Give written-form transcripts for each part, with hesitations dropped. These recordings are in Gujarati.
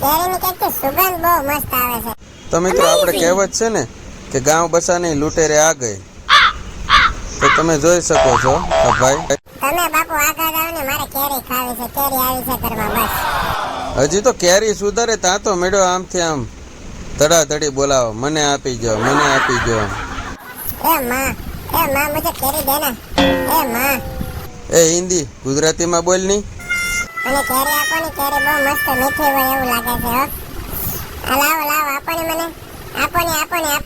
કેરીની કેટલી સુગંધ બહુ મસ્ત આવે છે. તો મિત્રો આપણે કહેવત છે ને કે ગાંવ બસાની લૂંટેરે આ ગઈ. તો તમે જોઈ શકો છો આ ભાઈ. તમે બાપુ આગળ આવો ને, મારે કેરી ખાવી છે. કેરી આવી છે ઘરમાં બસ. હજી તો કેરી સુધારે ત્યાં તો મેળો આમથી આમ ધડાધડી બોલાવો, મને આપી જાઓ, મને આપી જાઓ. એ माँ मुझे केरी देना. ए माँ. એ હિન્દી ગુજરાતીમાં બોલ ની. મને કેરી આપો ને, કેરી બહુ મસ્ત મીઠી હોય એવું લાગે છે હો. લાવો લાવો, આપો ને મને. આપો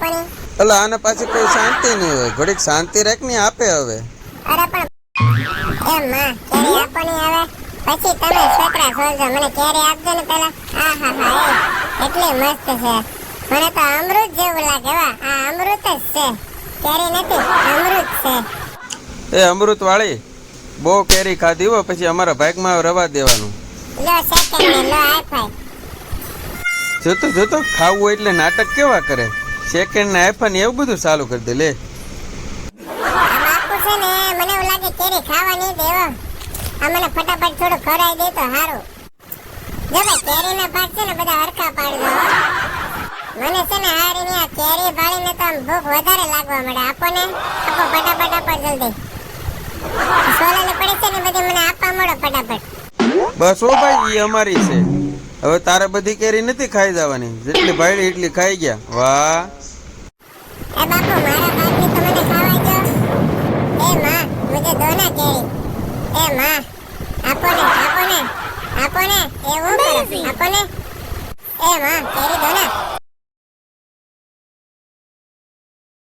ને. એટલે આને પાછી કોઈ શાંતિ નહીં હોય, ઘડીક શાંતિ રાખ ને આપે હવે. અરે પણ એ માં, કેરી આપો ને હવે. પછી તમે છોકરા ખોલજો, મને કેરી આપજો ને પેલા. આહાહા, એટલી મસ્ત છે. મને તો અમૃત જેવું લાગે. વા આ અમૃત જ છે, કેરી નથી, અમૃત છે. એ અમૃત વાળી બહુ કેરી ખાધી હો, પછી અમારા ભાગમાં રવા દેવાનું. લો સેકન્ડ ને લો આઈફાઈ. જોતો ખાવું હોય એટલે નાટક કેવા કરે. સેકન્ડ ને આઈફોન એવું બધું ચાલુ કરી દે લે. બાપુ છે ને, મને એવું લાગે કેરી ખાવા નહીં દેવો. આ મને ફટાફટ થોડું ખવડાવી દે તો સારું. જો ભાઈ, કેરીના ભાગ છે ને બધા હરખા પાડી દો. મને છે ને હારીની આ કેરી ભાળીને તો આમ ભૂખ વધારે લાગવા મળે. આપો ફટાફટ, આપો જલ્દી. સોલાને પડે છે ને બધી, મને આપવા મળો ફટાફટ. બસ ઓ ભાઈ, એ અમારી છે. હવે તારે બધી કેરી નથી ખાઈ જવાની, જેટલી ભાઈ એટલી ખાઈ ગયા. વાહ એ બાપુ, મારા ભાગની તો મને ખાવા દો. એ માં, મુझे दो ना કેરી. એ માં, આપો ને. એવું કરો, આપો ને. એ માં, કેરી દો ના.